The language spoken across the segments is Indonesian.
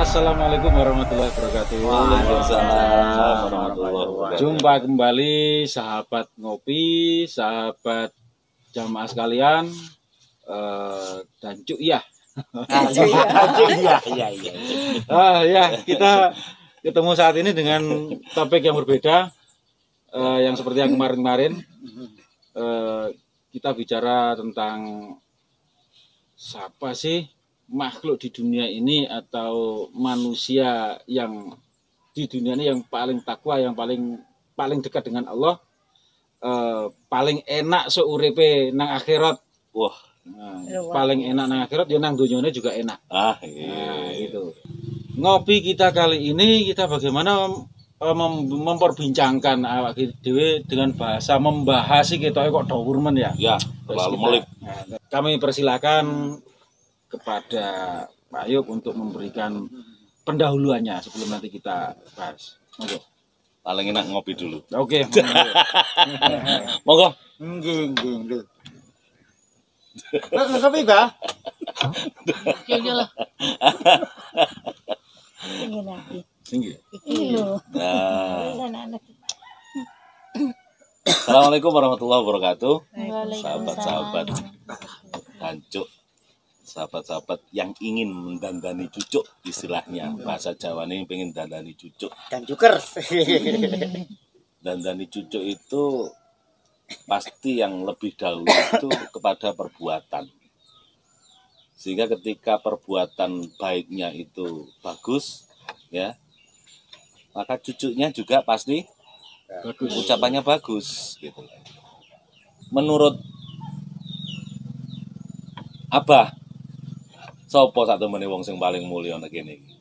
Assalamualaikum warahmatullahi wabarakatuh. Waalaikumsalam warahmatullahi wabarakatuh. Jumpa kembali sahabat ngopi, sahabat jamaah sekalian, dan cuk ya. Ya, kita ketemu saat ini dengan topik yang berbeda, yang seperti yang kemarin-kemarin. Kita bicara tentang siapa sih makhluk di dunia ini atau manusia yang di dunia ini yang paling takwa, yang paling dekat dengan Allah, paling enak seuripe nang akhirat. Wah, paling enak nang akhirat ya nang dunyane juga enak. Iya. Nah, gitu. Ngopi kita kali ini kita bagaimana memperbincangkan awak dhewe dengan bahasa membahas sih kita kok dawur men ya. Ya, terlalu melip. Nah, kami persilakan kepada Pak Ayub untuk memberikan pendahuluannya sebelum nanti kita bahas. Monggo. Paling enak ngopi dulu. Oke. Monggo. Nggih, lho. Ngopi, Mbak? Iya lah. Ini lagi. Tinggi. Ini loh. Nah, Anak-anak. Assalamualaikum warahmatullahi wabarakatuh. Waalaikumsalam. Sahabat-sahabat hancuk, sahabat-sahabat yang ingin mendandani cucuk, istilahnya bahasa Jawa ini pengen dandani cucuk. Dan cuker. Dandani cucuk itu pasti yang lebih dahulu itu kepada perbuatan. Sehingga ketika perbuatan baiknya itu bagus, ya, maka cucunya juga pasti Bagus. ucapannya bagus gitu. Menurut Abah, sapa satu meneh wong sing paling mulya nek kene iki?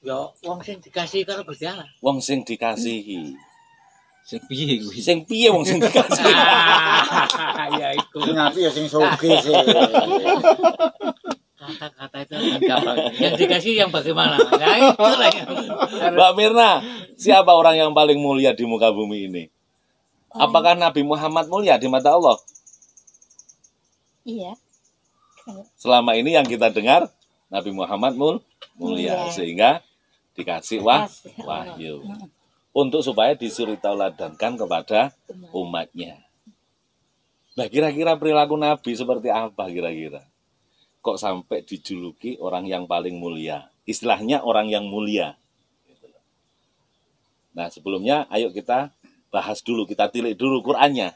Ya wong sing dikasih karo Gusti Allah. Wong sing dikasihi. Sing piye kuwi? Sing piye wong sing dikasihi? Ya itu Sing api ya sing sugih sih. kata-kata itu gampang. Yang dikasih yang bagaimana? Nah itulah yang Mbak Mirna, siapa orang yang paling mulia di muka bumi ini? Apakah Nabi Muhammad mulia di mata Allah? Iya. Selama ini yang kita dengar Nabi Muhammad mulia, Mulia. sehingga dikasih wahyu untuk supaya disuruh tauladankan kepada umatnya. Nah, kira-kira perilaku Nabi seperti apa kira-kira? Kok sampai dijuluki orang yang paling mulia? Istilahnya orang yang mulia. Nah, sebelumnya ayo kita bahas dulu, kita tilik dulu Qur'annya.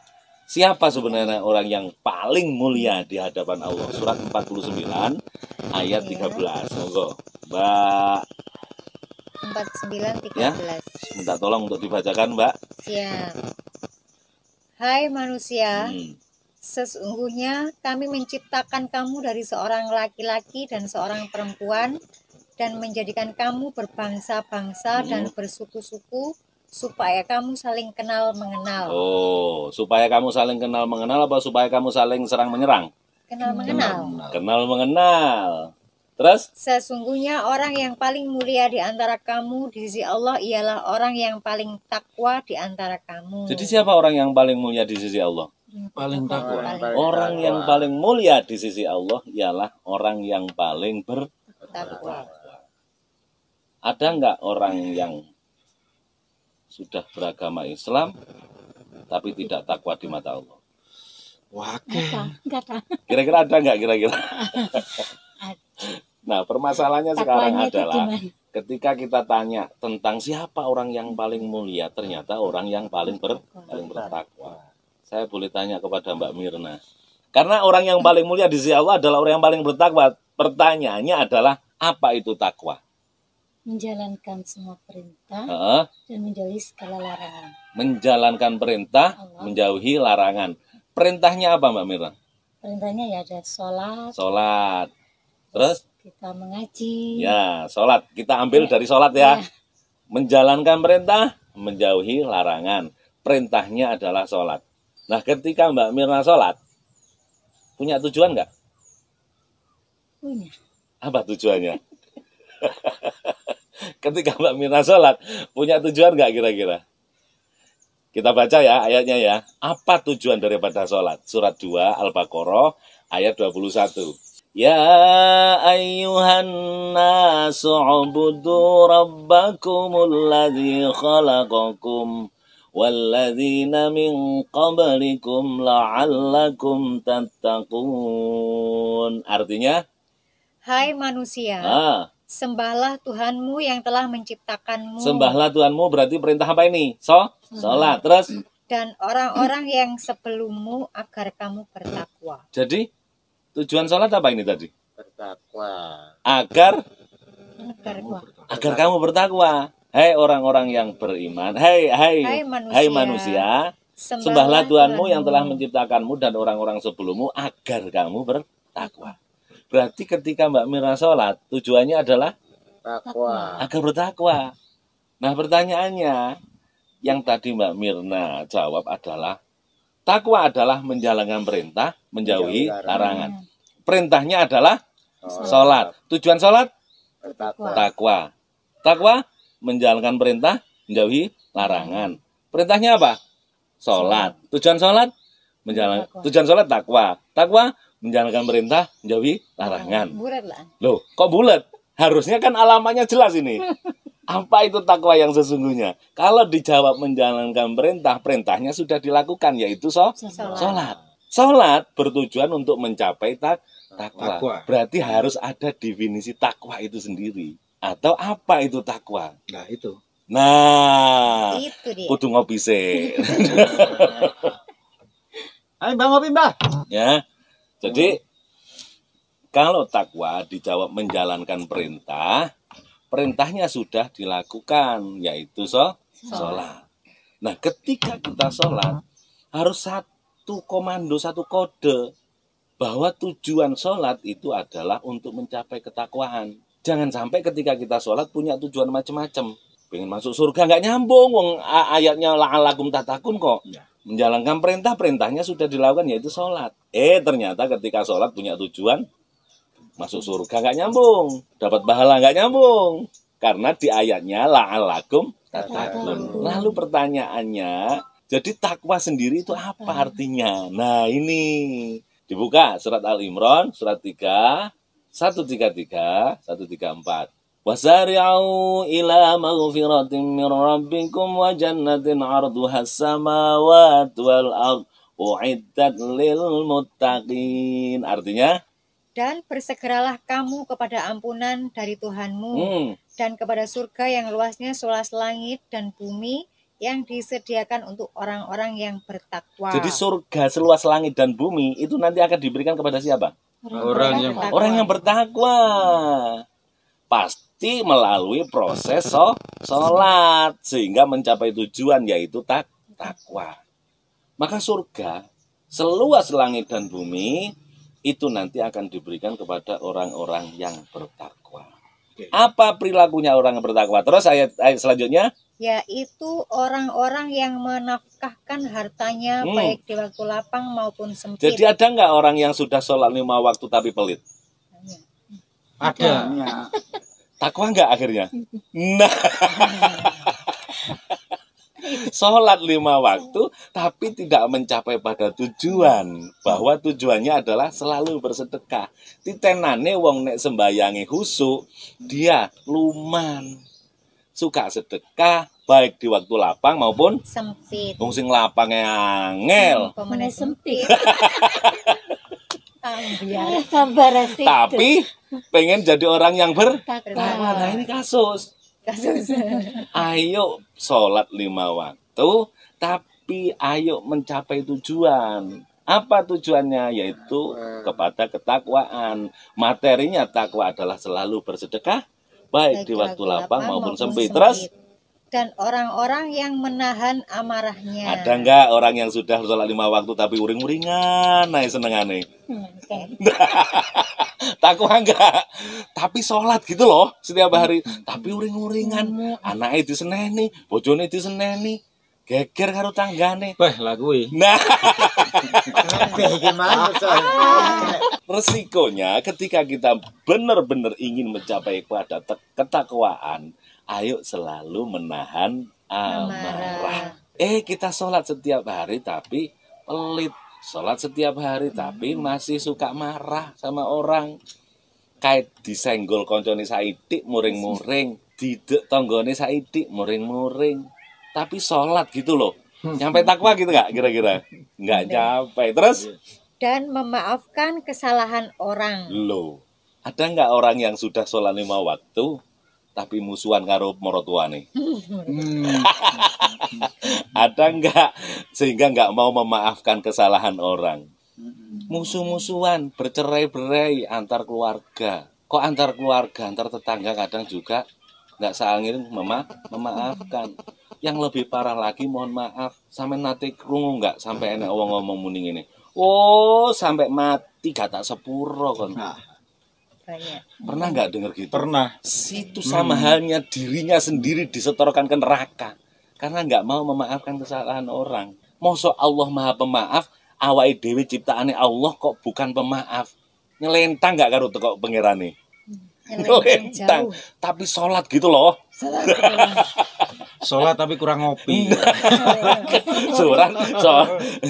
Siapa sebenarnya orang yang paling mulia di hadapan Allah? Surat 49 ayat 13. Monggo, Mbak. 49:13. Ya. Minta tolong untuk dibacakan, Mbak. Siap. Hai manusia, Hmm. sesungguhnya kami menciptakan kamu dari seorang laki-laki dan seorang perempuan dan menjadikan kamu berbangsa-bangsa dan bersuku-suku supaya kamu saling kenal mengenal. Oh, supaya kamu saling kenal mengenal apa supaya kamu saling serang menyerang? Kenal mengenal. Kenal mengenal. Terus? Sesungguhnya orang yang paling mulia di antara kamu di sisi Allah ialah orang yang paling takwa di antara kamu. Jadi siapa orang yang paling mulia di sisi Allah? Paling takwa. Orang yang paling mulia di sisi Allah ialah orang yang paling Takwa. Ada nggak orang yang sudah beragama Islam tapi tidak takwa di mata Allah? Wakil. Enggak ada. Kira-kira ada nggak kira-kira? Nah, permasalahannya sekarang Takwanya itu adalah gimana? ketika kita tanya tentang siapa orang yang paling mulia, ternyata orang yang paling bertakwa. Saya boleh tanya kepada Mbak Mirna. Karena orang yang paling mulia di sisi Allah adalah orang yang paling bertakwa. Pertanyaannya adalah apa itu takwa? Menjalankan semua perintah Heeh. dan menjauhi segala larangan. Menjalankan perintah, menjauhi larangan. Perintahnya apa Mbak Mirna? Perintahnya ya ada sholat, Sholat. Terus? kita mengaji. Ya, sholat. Kita ambil dari sholat ya. Menjalankan perintah, menjauhi larangan. Perintahnya adalah sholat. Nah, ketika Mbak Mirna sholat, punya tujuan nggak? Punya. Apa tujuannya? Ketika Mbak Mirna sholat, punya tujuan nggak kira-kira? Kita baca ya ayatnya ya. Apa tujuan daripada sholat? Surat 2 Al-Baqarah ayat 21. Ya ayyuhan nasu ubudu rabbakumul ladzi khalaqakum walladzina min qablikum la'allakum tattaqun. Artinya, Hai manusia, sembahlah Tuhanmu yang telah menciptakanmu. Sembahlah Tuhanmu berarti perintah apa ini? Sholat. Terus? Dan orang-orang yang sebelummu agar kamu bertakwa. Jadi tujuan sholat apa ini tadi? Bertakwa. Agar Bertakwa. kamu bertakwa. Hai orang-orang yang beriman. Hai manusia. Sembahlah Tuhanmu yang telah menciptakanmu dan orang-orang sebelummu agar kamu bertakwa. Berarti ketika Mbak Mirna sholat, tujuannya adalah Takwa. agar bertakwa. Nah pertanyaannya, yang tadi Mbak Mirna jawab adalah, takwa adalah menjalankan perintah, menjauhi larangan. Perintahnya adalah sholat. Tujuan sholat? Bertakwa. Takwa. Takwa, menjalankan perintah, menjauhi larangan. Perintahnya apa? Sholat. Tujuan sholat? Tujuan sholat takwa. Takwa, menjalankan perintah, menjauhi larangan. Bulat lah. Loh, kok bulat? Harusnya kan alamannya jelas ini. Apa itu takwa yang sesungguhnya? Kalau dijawab menjalankan perintah, perintahnya sudah dilakukan, yaitu sholat. Sholat bertujuan untuk mencapai takwa. Berarti harus ada definisi takwa itu sendiri. Atau apa itu takwa? Nah, itu. Nah, Itu dia. kudu ngopi sih. Ayo Mbak ngopi, Mbak. Ya. Jadi kalau takwa dijawab menjalankan perintah, perintahnya sudah dilakukan, yaitu sholat. Nah, ketika kita sholat, harus satu komando, satu kode, bahwa tujuan sholat itu adalah untuk mencapai ketakwaan. Jangan sampai ketika kita sholat punya tujuan macam-macam. Pengen masuk surga, nggak nyambung, wong ayatnya la'alakum tatakun kok. Menjalankan perintah, perintahnya sudah dilakukan, yaitu sholat. Ternyata ketika sholat punya tujuan masuk surga, nggak nyambung. Dapat pahala, nggak nyambung. Karena di ayatnya la'alakum tatakun. Lalu pertanyaannya, jadi takwa sendiri itu apa artinya? Nah ini, dibuka surat Al-Imran, surat 3, 133, 134. Wasari'u ila maghfiratin min rabbikum wa jannatin 'arduha as-samawati wal ardh u'iddat lil muttaqin. Artinya, Dan bersegeralah kamu kepada ampunan dari Tuhanmu dan kepada surga yang luasnya seluas langit dan bumi yang disediakan untuk orang-orang yang bertakwa. jadi surga seluas langit dan bumi itu nanti akan diberikan kepada siapa? Orang yang bertakwa. Pasti melalui proses sholat sehingga mencapai tujuan, yaitu takwa. Maka surga seluas langit dan bumi itu nanti akan diberikan kepada orang-orang yang bertakwa. Apa perilakunya orang yang bertakwa? Terus ayat selanjutnya, yaitu orang-orang yang menafkahkan hartanya baik di waktu lapang maupun sempit. jadi ada nggak orang yang sudah sholat 5 waktu tapi pelit? Ada. Takwa nggak akhirnya? Nah, sholat 5 waktu tapi tidak mencapai pada tujuan, bahwa tujuannya adalah selalu bersedekah. Titenane wong nek sembayange khusyuk, dia luman, suka sedekah baik di waktu lapang maupun Sempit. wong sing lapange angel. Pemene sempit. Sabar sih. Tapi pengen jadi orang yang bertakwa. Takwa. Nah ini kasus. Ayo sholat 5 waktu, tapi ayo mencapai tujuan. Apa tujuannya? Yaitu kepada ketakwaan. Materinya takwa adalah selalu bersedekah, baik di waktu lapang maupun sempit. Terus, dan orang-orang yang menahan amarahnya. ada nggak orang yang sudah sholat 5 waktu tapi uring-uringan, nah senengane? Takwa enggak, tapi sholat gitu loh setiap hari, tapi uring-uringan, anaknya diseneni, bojone diseneni, geger karo tanggane. Wah, lakui. Nah, Gimana coy? resikonya ketika kita benar-benar ingin mencapai pada ketakwaan, ayo selalu menahan amarah. Kita sholat setiap hari tapi pelit. sholat setiap hari tapi masih suka marah sama orang. Kayak disenggol koncone saidik muring-muring, didek tonggone saidik muring-muring. Tapi sholat gitu loh. Nyampe takwa gitu nggak kira-kira? Nggak nyampe. Terus? Dan memaafkan kesalahan orang. Loh, ada nggak orang yang sudah sholat 5 waktu tapi musuhan karo morotuane? Ada nggak sehingga nggak mau memaafkan kesalahan orang? Musuh-musuhan, bercerai-berai antar keluarga. Kok antar keluarga, antar tetangga kadang juga nggak saling memaafkan. Yang lebih parah lagi, mohon maaf, sampai nate krungu nggak sampai enak wong ngomong muni ngene. Oh, sampai mati gak tak sepuro kon. Banyak. Pernah nggak dengar gitu? Pernah. Itu sama halnya dirinya sendiri disetorkan ke neraka karena nggak mau memaafkan kesalahan orang. Mosok Allah Maha Pemaaf, awake dhewe ciptaane Allah kok bukan pemaaf. Nyelentang nggak karo teko pangerane? Nyelentang. Tapi sholat gitu loh. Sholat tapi kurang ngopi.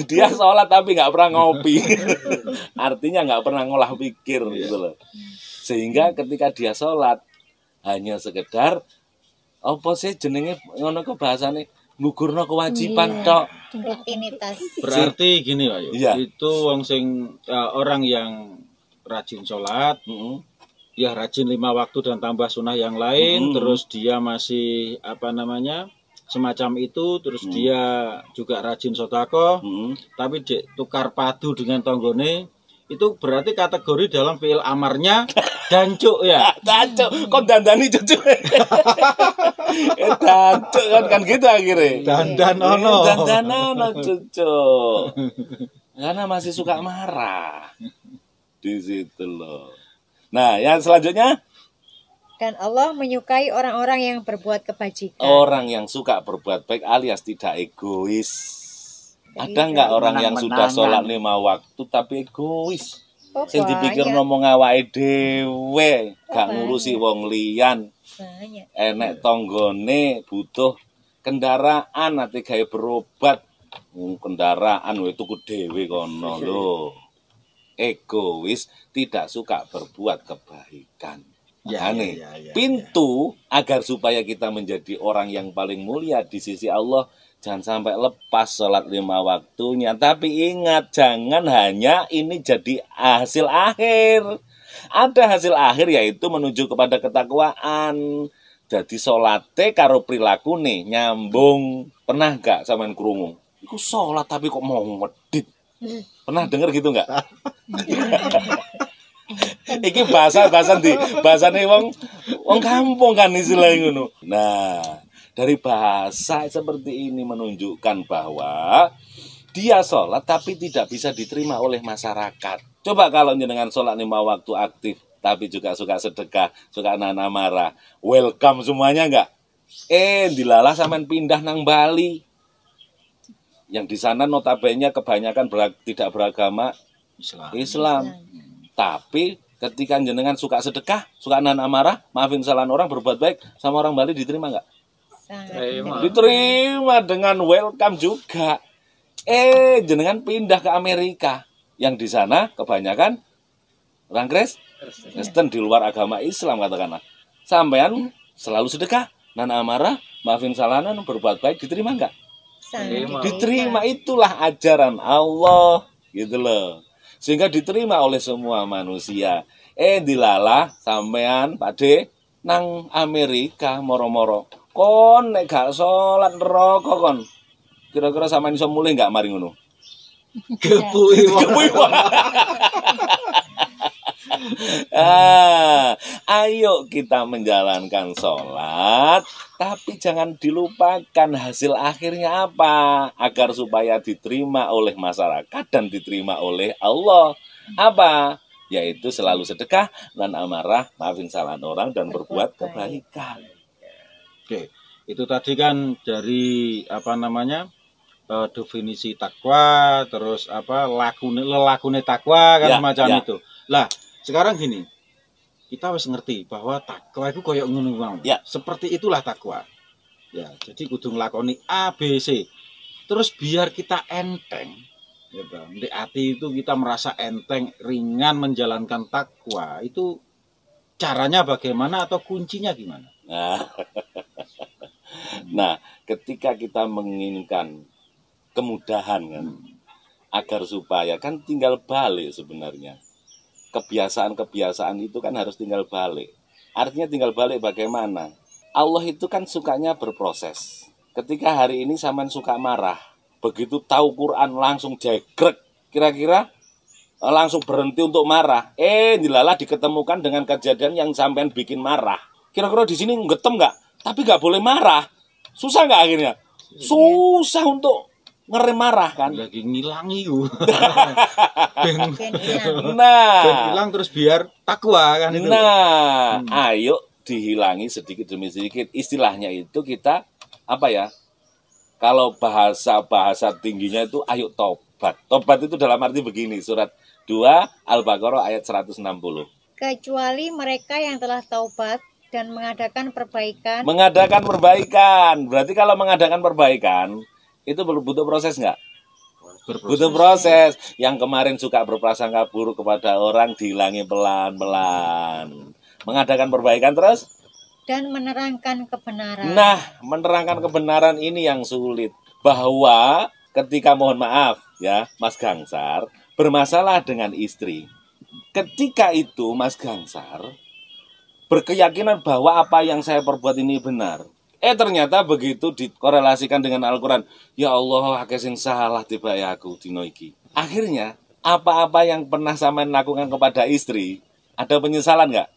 Dia sholat tapi nggak pernah ngopi. Artinya nggak pernah ngolah pikir gitu loh. Sehingga ketika dia sholat hanya sekedar apa sih jenenge ngono ke bahasane ngugurno kewajiban tok. Rutinitas. Berarti gini Pak Yu. Iya. Itu wong sing orang yang rajin sholat, ya rajin 5 waktu dan tambah sunnah yang lain, terus dia masih apa namanya semacam itu, terus dia juga rajin sodako, tapi tukar padu dengan tonggone, itu berarti kategori dalam fi'il amarnya dancuk ya. Dancuk, kok dandani cucu. Dancuk kan gitu akhirnya. Dandan ono. Dandan ono cucu. Karena masih suka marah. Di situ loh. Nah, yang selanjutnya, Dan Allah menyukai orang-orang yang berbuat kebajikan. orang yang suka berbuat baik alias tidak egois. Ada nggak orang yang sudah sholat 5 waktu tapi egois? Oh, Sing dipikir banyak. ngomong awake dhewe, gak ngurusi wong liyan. Banyak. Enek tonggone butuh kendaraan nanti gawe berobat. Kendaraan itu tuku dhewe kono lho. Egois, tidak suka berbuat kebaikan. Ya, Makanya, ya. pintu agar supaya kita menjadi orang yang paling mulia di sisi Allah, jangan sampai lepas sholat 5 waktunya. Tapi ingat, jangan hanya ini jadi hasil akhir. Ada hasil akhir yaitu menuju kepada ketakwaan. Jadi sholate karo perilaku nih nyambung. Pernah gak sampean krungu? Iku sholat tapi kok mau medit. Pernah denger gitu nggak? Iki bahasane wong kampung kan istilahnya ngono. Nah, dari bahasa seperti ini menunjukkan bahwa dia sholat tapi tidak bisa diterima oleh masyarakat. Coba kalau jenengan sholat 5 waktu aktif tapi juga suka sedekah, suka nana marah, welcome semuanya enggak? Dilalah sampean pindah nang Bali. Yang di sana notabene kebanyakan tidak beragama Islam. Tapi ketika jenengan suka sedekah, suka nahan amarah, maafin kesalahan orang, berbuat baik sama orang Bali, diterima nggak? Diterima dengan welcome juga. Jenengan pindah ke Amerika, yang di sana kebanyakan orang Kristen di luar agama Islam katakanlah. Sampean selalu sedekah, nahan amarah, maafin kesalahan, berbuat baik, diterima nggak? Diterima. Itulah ajaran Allah gitu loh, sehingga diterima oleh semua manusia. Dilalah sampean Pakde nang Amerika moro-moro kon nek gak salat neraka kon, kira-kira sampean iso mulih gak mari ngono? Gepui wong. Ayo kita menjalankan sholat, tapi jangan dilupakan hasil akhirnya apa, agar supaya diterima oleh masyarakat dan diterima oleh Allah. Apa? Yaitu selalu sedekah, dan amarah, maafin kesalahan orang, dan berbuat kebaikan. Oke, itu tadi kan dari apa namanya definisi takwa, terus apa lelakune takwa kan semacam itu. Lah, sekarang gini, kita harus ngerti bahwa takwa itu koyok ngono wae. Ya. Seperti itulah takwa. Ya, jadi kudu nglakoni A B C. Terus biar kita enteng, gitu. Di hati itu kita merasa enteng, ringan menjalankan takwa. Itu caranya bagaimana atau kuncinya gimana? Nah, ketika kita menginginkan kemudahan kan, agar supaya kan tinggal balik sebenarnya. Kebiasaan-kebiasaan itu kan harus tinggal balik. Artinya tinggal balik bagaimana? Allah itu kan sukanya berproses. Ketika hari ini sampean suka marah, begitu tahu Quran langsung jegrek, kira-kira langsung berhenti untuk marah. Dilalah diketemukan dengan kejadian yang sampean bikin marah. Kira-kira di sini ngetem nggak? Tapi nggak boleh marah. Susah nggak akhirnya? Susah untuk ngerem marah kan? Lagi ngilangi yuk. Nah, hilang terus biar takwa kan itu. Nah, ayo dihilangi sedikit demi sedikit. Istilahnya itu kita apa ya? Kalau bahasa tingginya itu ayo tobat. Tobat itu dalam arti begini, surat 2 Al-Baqarah ayat 160. Kecuali mereka yang telah taubat dan mengadakan perbaikan. Mengadakan perbaikan. Berarti kalau mengadakan perbaikan itu butuh proses nggak? Butuh proses. Yang kemarin suka berprasangka buruk kepada orang dihilangi pelan-pelan. Mengadakan perbaikan terus? Dan menerangkan kebenaran. Nah, menerangkan kebenaran ini yang sulit. Bahwa ketika mohon maaf ya, Mas Gangsar bermasalah dengan istri. Ketika itu Mas Gangsar berkeyakinan bahwa apa yang saya perbuat ini benar. Ternyata begitu dikorelasikan dengan Al-Quran. Ya Allah, akeh sing salah tiba ya aku dino iki. Akhirnya, apa-apa yang pernah sampean lakukan kepada istri, ada penyesalan nggak?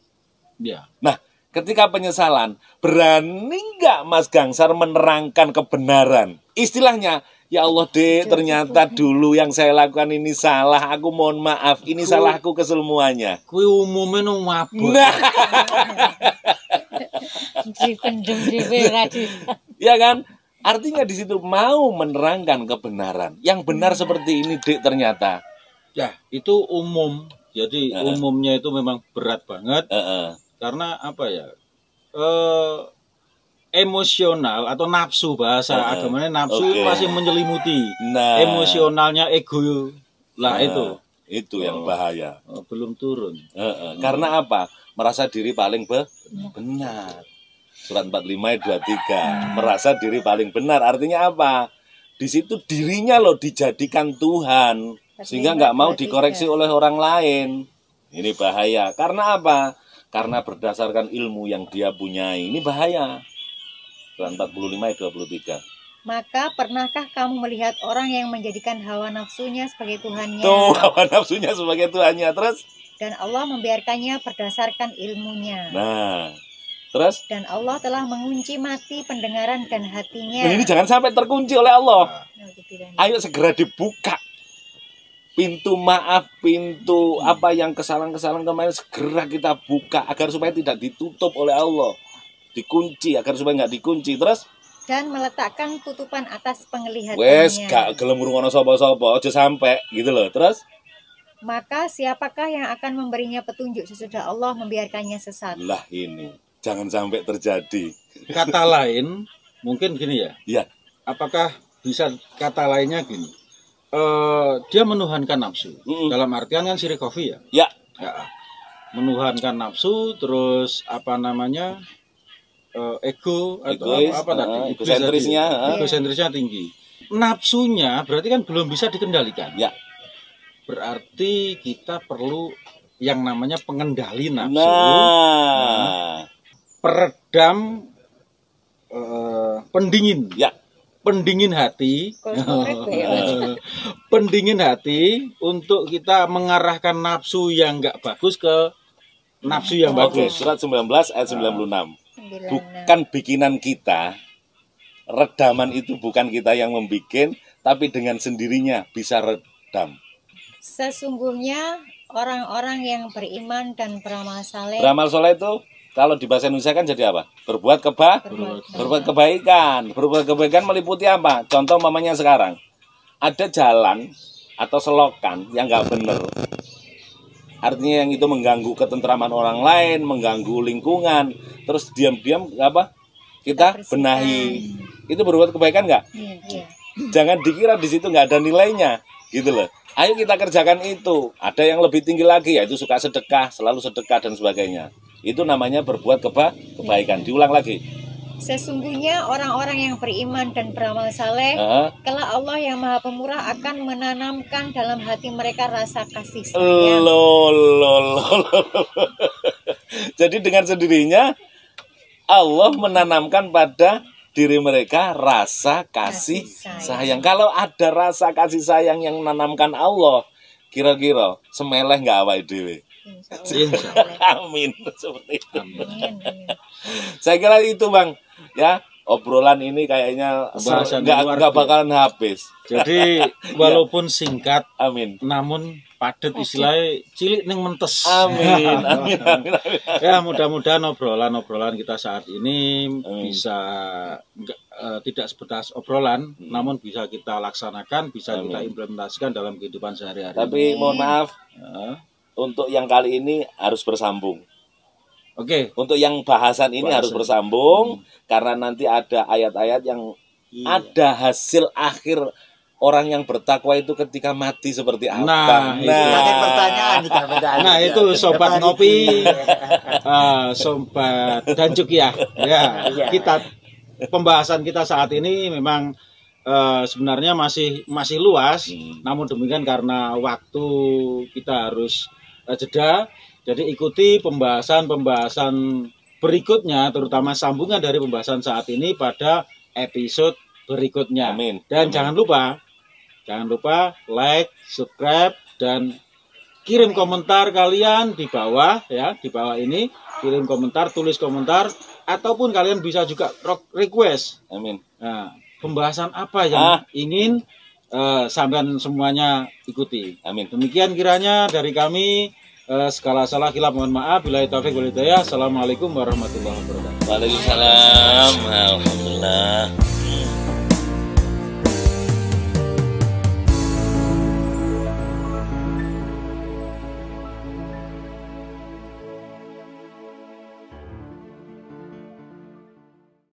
Ya. Nah, ketika penyesalan, berani nggak Mas Gangsar menerangkan kebenaran? Istilahnya, ya Allah dek, ternyata dulu yang saya lakukan ini salah. Aku mohon maaf, ini salahku kesemuanya. Kuwi umumnya nu mabuk. Nah, Dipendem dhewe ya kan? Artinya di situ mau menerangkan kebenaran. Yang benar seperti ini dek ternyata. Ya, itu umum. Jadi umumnya itu memang berat banget. Karena apa ya? Emosional atau nafsu, bahasa agamanya nafsu itu masih menyelimuti. Nah, emosionalnya ego lah itu yang bahaya. Belum turun. Karena apa? Merasa diri paling benar. Surat 45 ayat 23. Merasa diri paling benar. Artinya apa? Di situ dirinya loh dijadikan Tuhan. Sehingga nggak mau dikoreksi oleh orang lain. Ini bahaya. Karena apa? Karena berdasarkan ilmu yang dia punyai. Ini bahaya. Surat 45 ayat 23. Maka pernahkah kamu melihat orang yang menjadikan hawa nafsunya sebagai Tuhannya? Tuh, hawa nafsunya sebagai Tuhannya. Terus? Dan Allah membiarkannya berdasarkan ilmunya. Nah, terus? Dan Allah telah mengunci mati pendengaran dan hatinya. Nah, ini jangan sampai terkunci oleh Allah. Ayo segera dibuka. Pintu maaf, pintu apa yang kesalahan-kesalahan kemarin segera kita buka agar supaya tidak ditutup oleh Allah. Dikunci agar supaya nggak dikunci. Terus? Dan meletakkan tutupan atas penglihatannya. Wes gak gelem ngrungokno sapa-sapa, aja sampai gitu loh. Terus? Maka siapakah yang akan memberinya petunjuk sesudah Allah membiarkannya sesat? Lah ini, jangan sampai terjadi. Kata lain, mungkin gini ya. Iya. Apakah bisa kata lainnya gini? Dia menuhankan nafsu. Dalam artian kan syirik kofi ya. Ya. Menuhankan nafsu, terus apa namanya? Ego atau apa tadi? Egosentrisnya tinggi. Nafsunya berarti kan belum bisa dikendalikan. Ya. Berarti kita perlu yang namanya pengendali nafsu. Nah. Peredam pendingin. Ya. Pendingin hati. Pendingin hati untuk kita mengarahkan nafsu yang enggak bagus ke nafsu yang bagus. Surat 19 ayat 96. Bukan bikinan kita. Redaman itu bukan kita yang membikin, tapi dengan sendirinya bisa redam. Sesungguhnya orang-orang yang beriman dan beramal saleh. Beramal soleh itu kalau di bahasa Indonesia kan jadi apa? Berbuat kebaikan. Berbuat kebaikan meliputi apa? Contoh mamanya sekarang. Ada jalan atau selokan yang nggak benar. Artinya yang itu mengganggu ketentraman orang lain, mengganggu lingkungan. Terus diam-diam apa? Kita benahi. Itu berbuat kebaikan nggak? Iya. Jangan dikira di situ nggak ada nilainya. Gitu loh. Ayo kita kerjakan itu. Ada yang lebih tinggi lagi, yaitu suka sedekah, selalu sedekah dan sebagainya. Itu namanya berbuat kebaikan. Diulang lagi. Sesungguhnya orang-orang yang beriman dan beramal saleh, kelak Allah yang Maha Pemurah akan menanamkan dalam hati mereka rasa kasih sayang. Jadi dengan sendirinya Allah menanamkan pada diri mereka rasa kasih sayang. Kalau ada rasa kasih sayang yang menanamkan Allah, kira-kira semeleh nggak awake dhewe? Amin. Seperti itu. Amin. Saya kira itu Bang, ya obrolan ini kayaknya nggak bakalan habis. Jadi walaupun singkat, Amin. namun padat istilahnya cilik ning mentes. Amin. Amin. Amin. Ya mudah-mudahan obrolan kita saat ini bisa tidak sebatas obrolan, namun bisa kita laksanakan, bisa kita implementasikan dalam kehidupan sehari-hari. Tapi mohon maaf, untuk yang kali ini harus bersambung. Oke. Untuk yang bahasan ini harus bersambung karena nanti ada ayat-ayat yang ada hasil akhir orang yang bertakwa itu ketika mati seperti apa. Nah, itu sobat ngopi, sobat dan ya. Kita pembahasan kita saat ini memang sebenarnya masih luas, namun demikian karena waktu kita harus jeda. Jadi ikuti pembahasan berikutnya, terutama sambungan dari pembahasan saat ini pada episode berikutnya. Amin. Dan jangan lupa like, subscribe, dan kirim komentar kalian di bawah ya, di bawah ini kirim komentar, tulis komentar, ataupun kalian bisa juga request. Amin. Nah, pembahasan apa yang ingin sampean semuanya ikuti. Amin. Demikian kiranya dari kami. Segala salah khilaf mohon maaf. Billahi taufiq wal hidayah. Assalamualaikum warahmatullahi wabarakatuh. Waalaikumsalam. Alhamdulillah.